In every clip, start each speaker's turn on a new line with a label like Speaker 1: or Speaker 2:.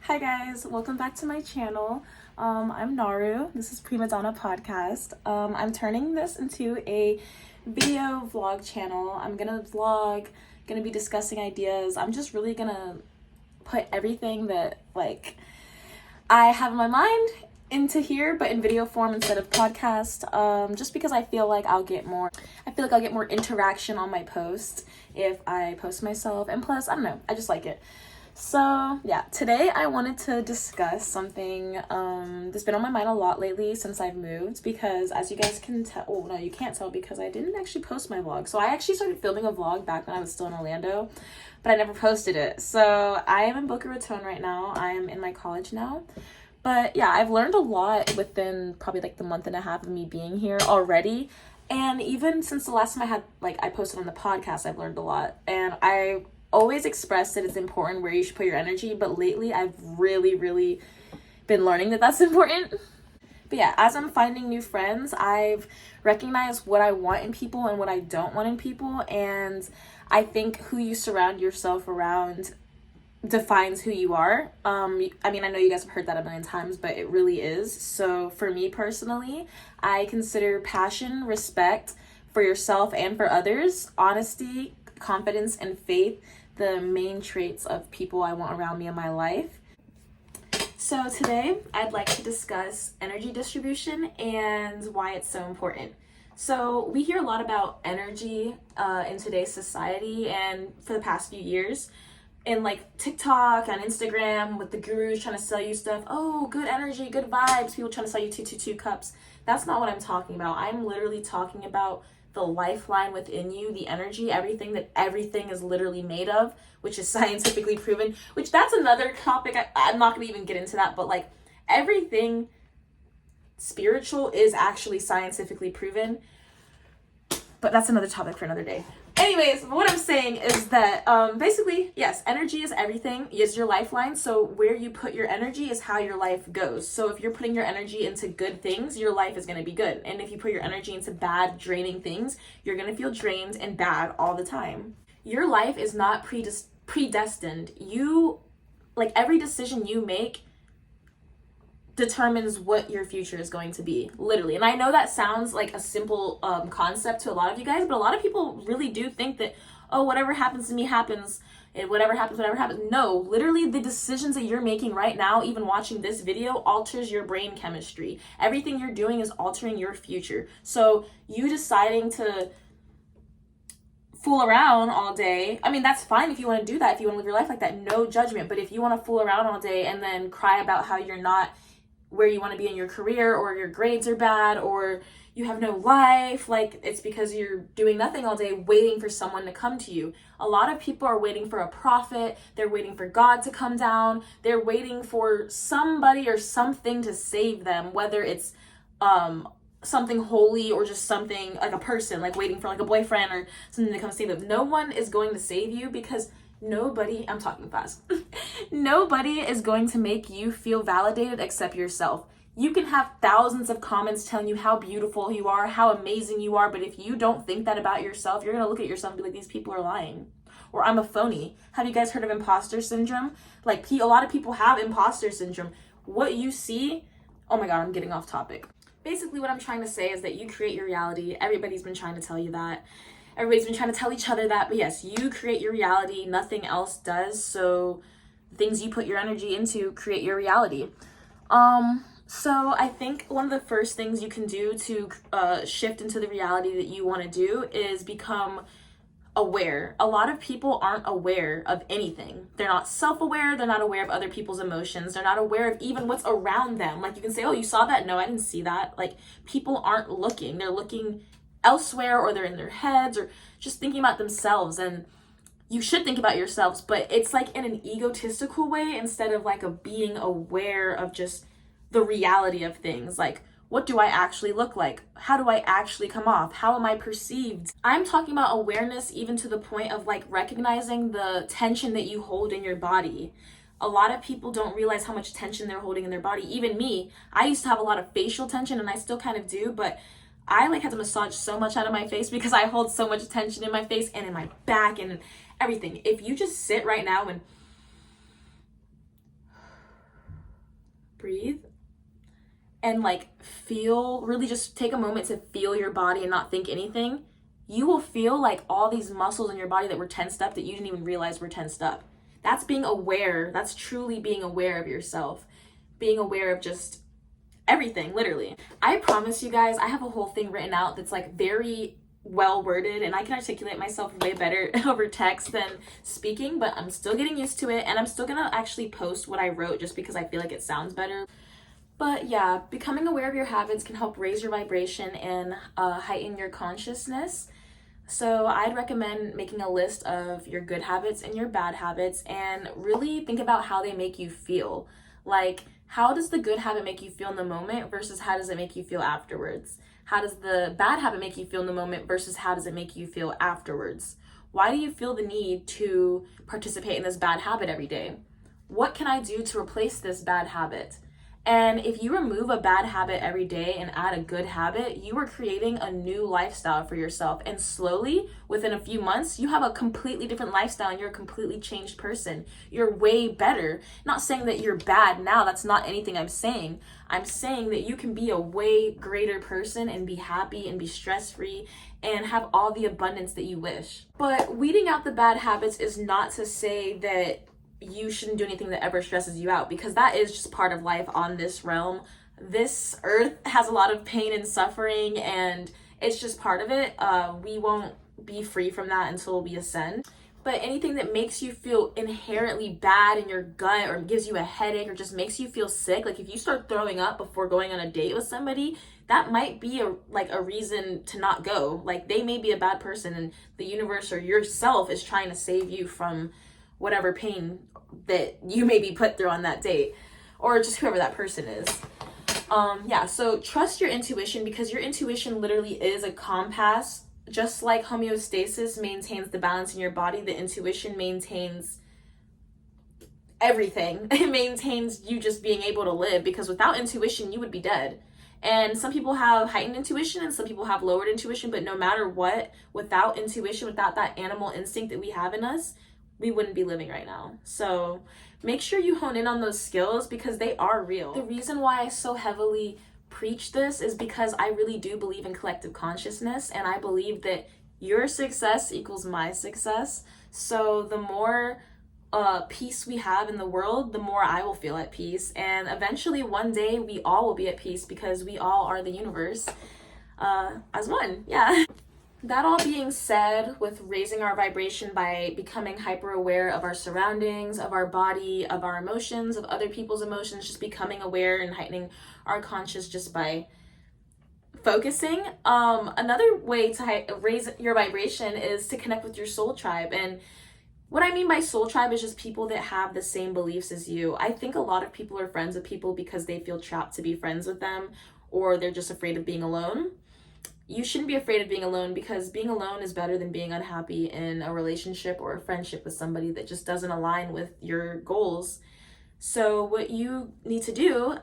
Speaker 1: Hi guys, welcome back to my channel. I'm Naru. This is Prima Donna Podcast. I'm turning this into a video vlog channel. I'm gonna vlog, gonna be discussing ideas. I'm just really gonna put everything that I have in my mind into here, but in video form instead of podcast. Just because I feel like I'll get more interaction on my post if I post myself, and plus I don't know, I just like it. So yeah, today I wanted to discuss something that's been on my mind a lot lately since I've moved, because as you guys can tell, oh no, you can't tell because I didn't actually post my vlog. So I actually started filming a vlog back when I was still in Orlando, but I never posted it. So I am in Boca Raton right now. I am in my college now. But yeah, I've learned a lot within probably like the month and a half of me being here already. And even since the last time I posted on the podcast, I've learned a lot. And I always expressed that it's important where you should put your energy, but lately I've really been learning that that's important. But yeah, as I'm finding new friends, I've recognized what I want in people and what I don't want in people, and I think who you surround yourself around defines who you are. I mean, I know you guys have heard that a million times, but it really is. So for me personally, I consider passion, respect for yourself and for others, honesty, confidence, and faith the main traits of people I want around me in my life. So today I'd like to discuss energy distribution and why it's so important. So we hear a lot about energy in today's society, and for the past few years in like TikTok and Instagram with the gurus trying to sell you stuff. Oh, good energy, good vibes, people trying to sell you 222 cups. That's not what I'm talking about. I'm literally talking about the lifeline within you, the energy, everything is literally made of, which is scientifically proven, which that's another topic. I'm not gonna even get into that, but like everything spiritual is actually scientifically proven, but that's another topic for another day. Anyways, what I'm saying is that basically, yes, energy is everything, is your lifeline. So where you put your energy is how your life goes. So if you're putting your energy into good things, your life is going to be good. And if you put your energy into bad, draining things, you're going to feel drained and bad all the time. Your life is not predestined. Every decision you make determines what your future is going to be, literally. And I know that sounds like a simple concept to a lot of you guys, but a lot of people really do think that, oh, whatever happens to me happens, and whatever happens. No, literally the decisions that you're making right now, even watching this video, alters your brain chemistry. Everything you're doing is altering your future. So you deciding to fool around all day, I mean, that's fine if you want to do that, if you want to live your life like that, no judgment. But if you want to fool around all day and then cry about how you're not where you want to be in your career, or your grades are bad, or you have no life, like it's because you're doing nothing all day waiting for someone to come to you. A lot of people are waiting for a prophet, they're waiting for God to come down, they're waiting for somebody or something to save them, whether it's something holy or just something like a person, like waiting for like a boyfriend or something to come save them. No one is going to save you, because I'm talking fast. Nobody is going to make you feel validated except yourself. You can have thousands of comments telling you how beautiful you are, how amazing you are, but if you don't think that about yourself, you're going to look at yourself and be like, these people are lying. Or I'm a phony. Have you guys heard of imposter syndrome? Like, a lot of people have imposter syndrome. What you see, oh my God, I'm getting off topic. Basically, what I'm trying to say is that you create your reality. Everybody's been trying to tell you that. Everybody's been trying to tell each other that, but yes, you create your reality, nothing else does. So things you put your energy into create your reality. So I think one of the first things you can do to shift into the reality that you want to do is become aware. A lot of people aren't aware of anything. They're not self-aware. They're not aware of other people's emotions. They're not aware of even what's around them. Like, you can say, oh, you saw that? No, I didn't see that. Like, people aren't looking. They're looking elsewhere, or they're in their heads, or just thinking about themselves. And you should think about yourselves, but it's like in an egotistical way, instead of like a being aware of just the reality of things. Like, what do I actually look like? How do I actually come off? How am I perceived? I'm talking about awareness even to the point of like recognizing the tension that you hold in your body. A lot of people don't realize how much tension they're holding in their body. Even me, I used to have a lot of facial tension, and I still kind of do, but I had to massage so much out of my face because I hold so much tension in my face and in my back and everything. If you just sit right now and breathe and like really just take a moment to feel your body and not think anything, you will feel like all these muscles in your body that were tensed up that you didn't even realize were tensed up. That's being aware. That's truly being aware of yourself, being aware of just everything, literally. I promise you guys, I have a whole thing written out that's like very well worded, and I can articulate myself way better over text than speaking, but I'm still getting used to it, and I'm still gonna actually post what I wrote just because I feel like it sounds better. But yeah, becoming aware of your habits can help raise your vibration and heighten your consciousness. So I'd recommend making a list of your good habits and your bad habits and really think about how they make you feel. Like, how does the good habit make you feel in the moment versus how does it make you feel afterwards? How does the bad habit make you feel in the moment versus how does it make you feel afterwards? Why do you feel the need to participate in this bad habit every day? What can I do to replace this bad habit? And if you remove a bad habit every day and add a good habit, you are creating a new lifestyle for yourself. And slowly, within a few months, you have a completely different lifestyle and you're a completely changed person. You're way better. Not saying that you're bad now. That's not anything I'm saying. I'm saying that you can be a way greater person and be happy and be stress-free and have all the abundance that you wish. But weeding out the bad habits is not to say that you shouldn't do anything that ever stresses you out, because that is just part of life on this realm. This earth has a lot of pain and suffering, and it's just part of it. We won't be free from that until we ascend. But anything that makes you feel inherently bad in your gut or gives you a headache or just makes you feel sick, like if you start throwing up before going on a date with somebody, that might be a reason to not go. Like, they may be a bad person and the universe or yourself is trying to save you from whatever pain that you may be put through on that date, or just whoever that person is. So trust your intuition, because your intuition literally is a compass. Just like homeostasis maintains the balance in your body, the intuition maintains everything. It maintains you just being able to live, because without intuition, you would be dead. And some people have heightened intuition and some people have lowered intuition, but no matter what, without intuition, without that animal instinct that we have in us, we wouldn't be living right now. So make sure you hone in on those skills, because they are real. The reason why I so heavily preach this is because I really do believe in collective consciousness, and I believe that your success equals my success. So the more peace we have in the world, the more I will feel at peace. And eventually one day we all will be at peace, because we all are the universe as one. Yeah. That all being said, with raising our vibration by becoming hyper aware of our surroundings, of our body, of our emotions, of other people's emotions, just becoming aware and heightening our conscious just by focusing. Another way to raise your vibration is to connect with your soul tribe. And what I mean by soul tribe is just people that have the same beliefs as you. I think a lot of people are friends with people because they feel trapped to be friends with them, or they're just afraid of being alone. You shouldn't be afraid of being alone, because being alone is better than being unhappy in a relationship or a friendship with somebody that just doesn't align with your goals. So what you need to do,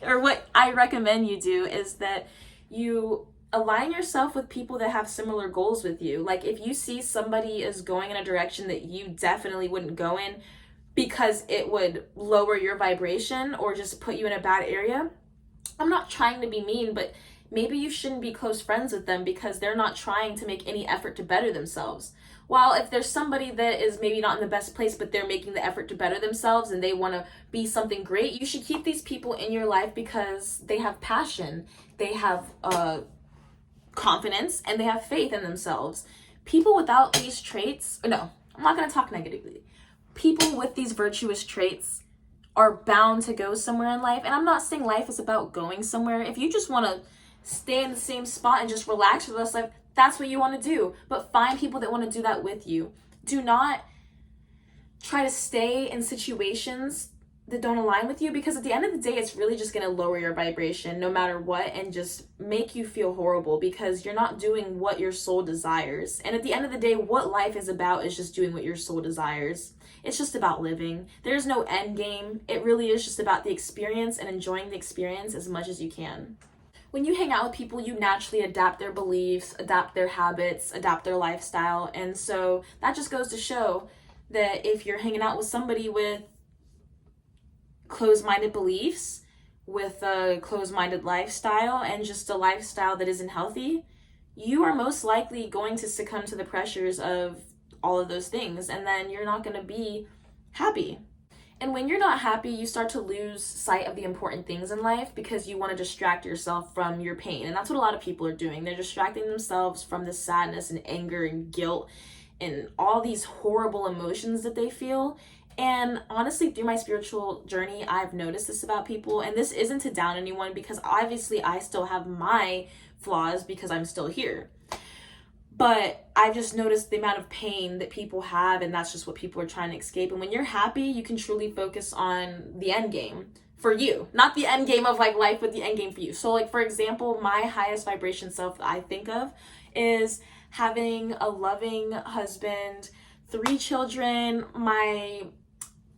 Speaker 1: or what I recommend you do, is that you align yourself with people that have similar goals with you. Like, if you see somebody is going in a direction that you definitely wouldn't go in because it would lower your vibration or just put you in a bad area, I'm not trying to be mean, but maybe you shouldn't be close friends with them because they're not trying to make any effort to better themselves. While if there's somebody that is maybe not in the best place, but they're making the effort to better themselves and they want to be something great, you should keep these people in your life because they have passion, they have confidence, and they have faith in themselves. People without these traits, no, I'm not going to talk negatively. People with these virtuous traits are bound to go somewhere in life. And I'm not saying life is about going somewhere. If you just want to stay in the same spot and just relax for the rest of life, that's what you want to do. But find people that want to do that with you. Do not try to stay in situations that don't align with you, because at the end of the day, it's really just going to lower your vibration no matter what and just make you feel horrible, because you're not doing what your soul desires. And at the end of the day, what life is about is just doing what your soul desires. It's just about living. There's no end game. It really is just about the experience and enjoying the experience as much as you can. When you hang out with people, you naturally adapt their beliefs, adapt their habits, adapt their lifestyle. And so that just goes to show that if you're hanging out with somebody with closed-minded beliefs, with a closed-minded lifestyle and just a lifestyle that isn't healthy, you are most likely going to succumb to the pressures of all of those things, and then you're not going to be happy. And when you're not happy, you start to lose sight of the important things in life because you want to distract yourself from your pain. And that's what a lot of people are doing. They're distracting themselves from the sadness and anger and guilt and all these horrible emotions that they feel. And honestly, through my spiritual journey, I've noticed this about people. And this isn't to down anyone, because obviously I still have my flaws because I'm still here. But I've just noticed the amount of pain that people have, and that's just what people are trying to escape. And when you're happy, you can truly focus on the end game for you. Not the end game of like life, but the end game for you. So like, for example, my highest vibration self that I think of is having a loving husband, 3 children, my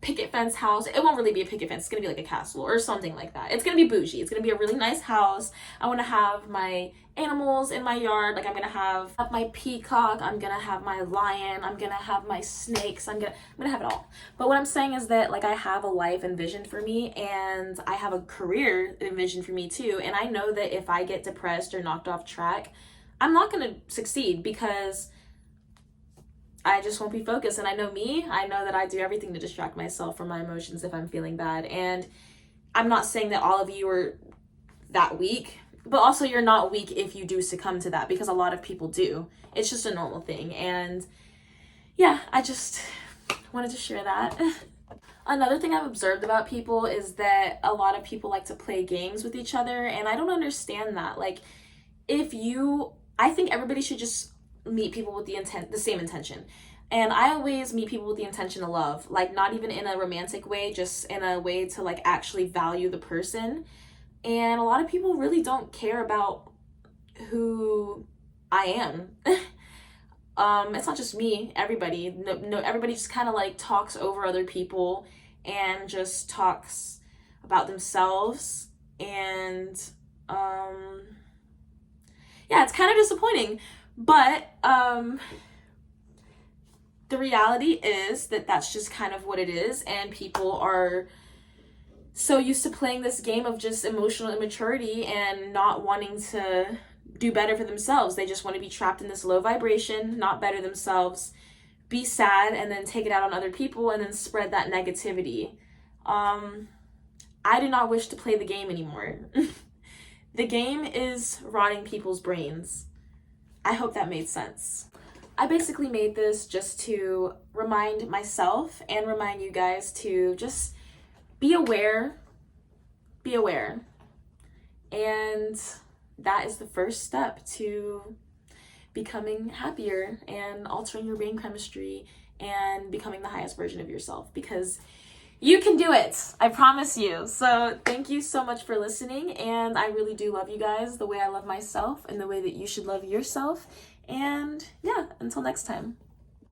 Speaker 1: picket fence house. It won't really be a picket fence. It's gonna be like a castle or something like that. It's gonna be bougie. It's gonna be a really nice house. I want to have my animals in my yard. Like I'm gonna have my peacock. I'm gonna have my lion. I'm gonna have my snakes. I'm gonna have it all. But what I'm saying is that like I have a life envisioned for me, and I have a career envisioned for me too. And I know that if I get depressed or knocked off track, I'm not gonna succeed because I just won't be focused. And I know me, I know that I do everything to distract myself from my emotions if I'm feeling bad. And I'm not saying that all of you are that weak, but also you're not weak if you do succumb to that, because a lot of people do. It's just a normal thing. And yeah, I just wanted to share that. Another thing I've observed about people is that a lot of people like to play games with each other, and I don't understand that. Like, I think everybody should just meet people with the same intention. And I always meet people with the intention of love, like not even in a romantic way, just in a way to like actually value the person. And a lot of people really don't care about who I am. It's not just me, everybody. No, everybody just kind of like talks over other people and just talks about themselves. And yeah, it's kind of disappointing. But the reality is that that's just kind of what it is, and people are so used to playing this game of just emotional immaturity and not wanting to do better for themselves. They just want to be trapped in this low vibration, not better themselves, be sad, and then take it out on other people and then spread that negativity. I do not wish to play the game anymore. The game is rotting people's brains. I hope that made sense. I basically made this just to remind myself and remind you guys to just be aware. Be aware. And that is the first step to becoming happier and altering your brain chemistry and becoming the highest version of yourself, because you can do it. I promise you. So thank you so much for listening. And I really do love you guys the way I love myself and the way that you should love yourself. And yeah, until next time.